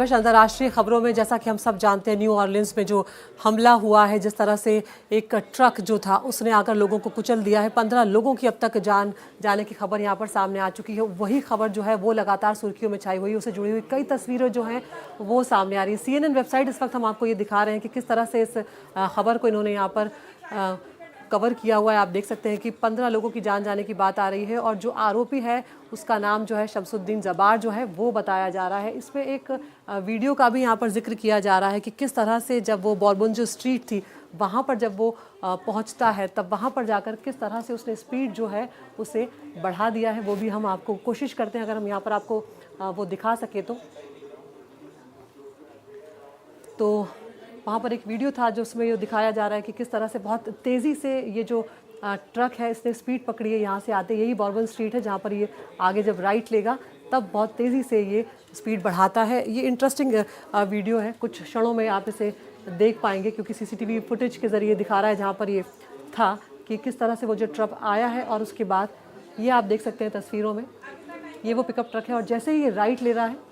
अंतर्राष्ट्रीय खबरों में जैसा कि हम सब जानते हैं, न्यू ऑरलिन्स में जो हमला हुआ है, जिस तरह से एक ट्रक जो था उसने आकर लोगों को कुचल दिया है। 15 लोगों की अब तक जान जाने की खबर यहाँ पर सामने आ चुकी है। वही खबर जो है वो लगातार सुर्खियों में छाई हुई है, उससे जुड़ी हुई कई तस्वीरें जो हैं वो सामने आ रही है। CNN वेबसाइट इस वक्त हम आपको ये दिखा रहे हैं कि किस तरह से इस खबर को इन्होंने यहाँ पर कवर किया हुआ है। आप देख सकते हैं कि 15 लोगों की जान जाने की बात आ रही है और जो आरोपी है उसका नाम जो है शमसुद्दीन जब्बार जो है वो बताया जा रहा है। इसमें एक वीडियो का भी यहाँ पर जिक्र किया जा रहा है कि किस तरह से जब वो बॉर्बन जो स्ट्रीट थी वहाँ पर जब वो पहुँचता है तब वहाँ पर जाकर किस तरह से उसने स्पीड जो है उसे बढ़ा दिया है। वो भी हम आपको कोशिश करते हैं, अगर हम यहाँ पर आपको वो दिखा सके तो वहाँ पर एक वीडियो था जो उसमें ये दिखाया जा रहा है कि किस तरह से बहुत तेज़ी से ये जो ट्रक है इसने स्पीड पकड़ी है। यहाँ से आते यही बॉर्बन स्ट्रीट है जहाँ पर ये आगे जब राइट लेगा तब बहुत तेज़ी से ये स्पीड बढ़ाता है। ये इंटरेस्टिंग वीडियो है, कुछ क्षणों में आप इसे देख पाएंगे क्योंकि CCTV फुटेज के ज़रिए दिखा रहा है जहाँ पर ये था कि किस तरह से वो जो ट्रक आया है और उसके बाद ये आप देख सकते हैं तस्वीरों में, ये वो पिकअप ट्रक है और जैसे ही ये राइट ले रहा है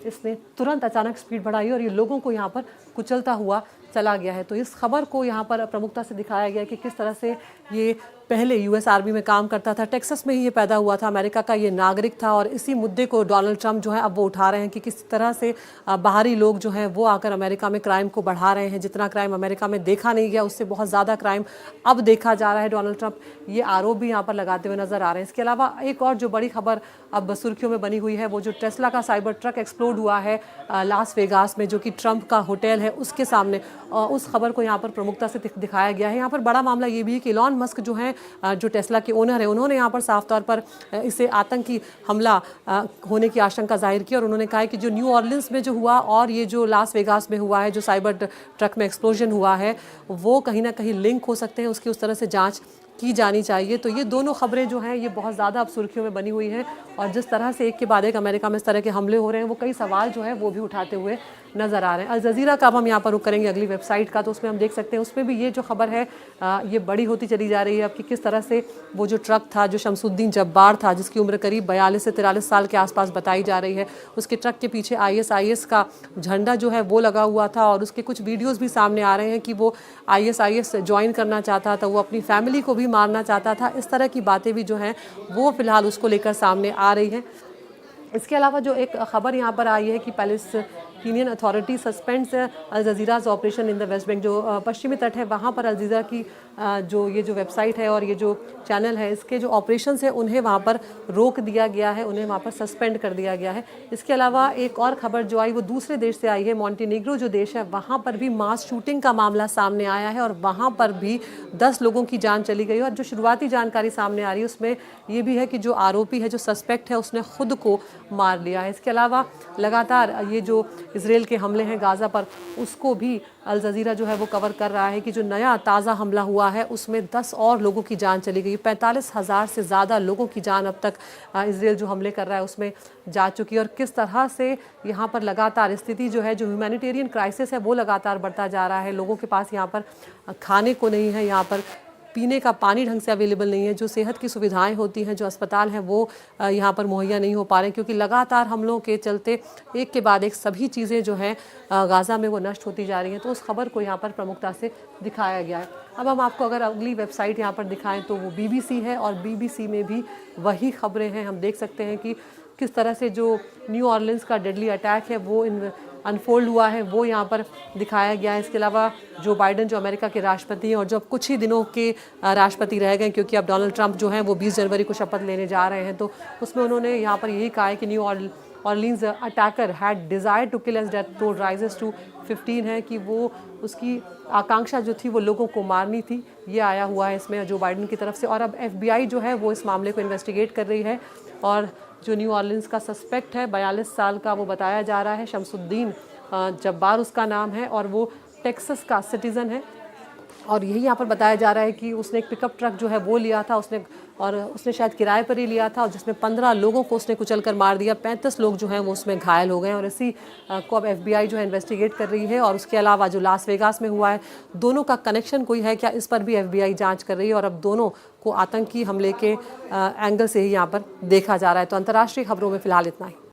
इसने तुरंत अचानक स्पीड बढ़ाई और ये लोगों को यहाँ पर कुचलता हुआ चला गया है। तो इस खबर को यहाँ पर प्रमुखता से दिखाया गया कि किस तरह से ये पहले US आर्मी में काम करता था, टेक्सास में ही ये पैदा हुआ था, अमेरिका का ये नागरिक था और इसी मुद्दे को डोनाल्ड ट्रंप जो है अब वो उठा रहे हैं कि किस तरह से बाहरी लोग जो हैं वो आकर अमेरिका में क्राइम को बढ़ा रहे हैं। जितना क्राइम अमेरिका में देखा नहीं गया उससे बहुत ज़्यादा क्राइम अब देखा जा रहा है। डोनाल्ड ट्रंप ये आरोप भी यहाँ पर लगाते हुए नजर आ रहे हैं। इसके अलावा एक और जो बड़ी खबर अब सुर्खियों में बनी हुई है वो जो टेस्ला का साइबर ट्रक एक्सप्लोड हुआ है लास वेगास में, जो कि ट्रंप का होटल है उसके सामने, उस खबर को यहाँ पर प्रमुखता से दिखाया गया है। यहाँ पर बड़ा मामला ये भी है कि इलॉन मस्क जो है जो टेस्ला के ओनर है उन्होंने यहाँ पर साफ तौर पर इसे आतंकी हमला होने की आशंका जाहिर की और उन्होंने कहा है कि जो न्यू ऑरलिन्स में जो हुआ और ये जो लास वेगास में हुआ है जो साइबर ट्रक में एक्सप्लोजन हुआ है वो कहीं ना कहीं लिंक हो सकते हैं, उसकी उस तरह से जांच की जानी चाहिए। तो ये दोनों खबरें जो हैं ये बहुत ज़्यादा अब सुर्खियों में बनी हुई हैं और जिस तरह से एक के बाद एक अमेरिका में इस तरह के हमले हो रहे हैं वो कई सवाल जो है वो भी उठाते हुए नज़र आ रहे हैं। अल जज़ीरा का अब हम यहाँ पर रुख करेंगे अगली वेबसाइट का, तो उसमें हम देख सकते हैं उसमें भी ये जो खबर है ये बड़ी होती चली जा रही है अब कि किस तरह से वो जो ट्रक था जो शमसुद्दीन जब्बार था जिसकी उम्र करीब 42 से 43 साल के आसपास बताई जा रही है, उसके ट्रक के पीछे ISIS का झंडा जो है वो लगा हुआ था और उसके कुछ वीडियोज़ भी सामने आ रहे हैं कि वो ISIS ज्वाइन करना चाहता था, वो अपनी फैमिली को भी मारना चाहता था। इस तरह की बातें भी जो हैं वो फिलहाल उसको लेकर सामने आ रही हैं। इसके अलावा जो एक खबर यहाँ पर आई है कि Palestinian authority suspends Al Jazeera's operation in the West Bank, जो पश्चिमी तट है वहाँ पर अल जज़ीरा की जो वेबसाइट है और ये जो चैनल है इसके जो ऑपरेशंस है उन्हें वहाँ पर रोक दिया गया है, उन्हें वहाँ पर सस्पेंड कर दिया गया है। इसके अलावा एक और खबर जो आई वो दूसरे देश से आई है, मॉन्टेनेग्रो जो देश है वहाँ पर भी मास शूटिंग का मामला सामने आया है और वहाँ पर भी 10 लोगों की जान चली गई और जो शुरुआती जानकारी सामने आ रही है उसमें ये भी है कि जो आरोपी है जो सस्पेक्ट है उसने खुद को मार लिया है। इसके अलावा लगातार ये जो इजराइल के हमले हैं गाज़ा पर उसको भी अल जज़ीरा जो है वो कवर कर रहा है कि जो नया ताज़ा हमला हुआ है उसमें 10 और लोगों की जान चली गई। 45,000 से ज़्यादा लोगों की जान अब तक इजराइल जो हमले कर रहा है उसमें जा चुकी है और किस तरह से यहाँ पर लगातार स्थिति जो है जो ह्यूमैनिटेरियन क्राइसिस है वो लगातार बढ़ता जा रहा है। लोगों के पास यहाँ पर खाने को नहीं है, यहाँ पर पीने का पानी ढंग से अवेलेबल नहीं है, जो सेहत की सुविधाएं होती हैं, जो अस्पताल हैं वो यहाँ पर मुहैया नहीं हो पा रहे क्योंकि लगातार हमलों के चलते एक के बाद एक सभी चीज़ें जो हैं गाज़ा में वो नष्ट होती जा रही हैं। तो उस खबर को यहाँ पर प्रमुखता से दिखाया गया है। अब हम आपको अगर अगली वेबसाइट यहाँ पर दिखाएं तो वो BBC है और BBC में भी वही खबरें हैं। हम देख सकते हैं कि किस तरह से जो न्यू ऑरलिन्स का डेडली अटैक है वो अनफोल्ड हुआ है वो यहाँ पर दिखाया गया है। इसके अलावा जो बाइडन जो अमेरिका के राष्ट्रपति हैं और जो अब कुछ ही दिनों के राष्ट्रपति रह गए क्योंकि अब डोनाल्ड ट्रंप जो हैं वो 20 जनवरी को शपथ लेने जा रहे हैं, तो उसमें उन्होंने यहाँ पर यही कहा है कि New Orleans attacker had desire to kill as death toll rises to 15 है कि वो उसकी आकांक्षा जो थी वो लोगों को मारनी थी। ये आया हुआ है इसमें जो बाइडन की तरफ से और अब FBI जो है वो इस मामले को इन्वेस्टिगेट कर रही है और जो न्यू ऑरलिन्स का सस्पेक्ट है 42 साल का वो बताया जा रहा है, शमसुद्दीन जब्बार उसका नाम है और वो टेक्सास का सिटीज़न है और यही यहाँ पर बताया जा रहा है कि उसने एक पिकअप ट्रक जो है वो लिया था उसने शायद किराए पर ही लिया था और जिसमें 15 लोगों को उसने कुचल कर मार दिया। 35 लोग जो हैं वो उसमें घायल हो गए और इसी को अब FBI जो है इन्वेस्टिगेट कर रही है। और उसके अलावा जो लास वेगास में हुआ है दोनों का कनेक्शन कोई है क्या, इस पर भी FBI जांच कर रही है और अब दोनों को आतंकी हमले के एंगल से ही यहाँ पर देखा जा रहा है। तो अंतर्राष्ट्रीय खबरों में फिलहाल इतना ही।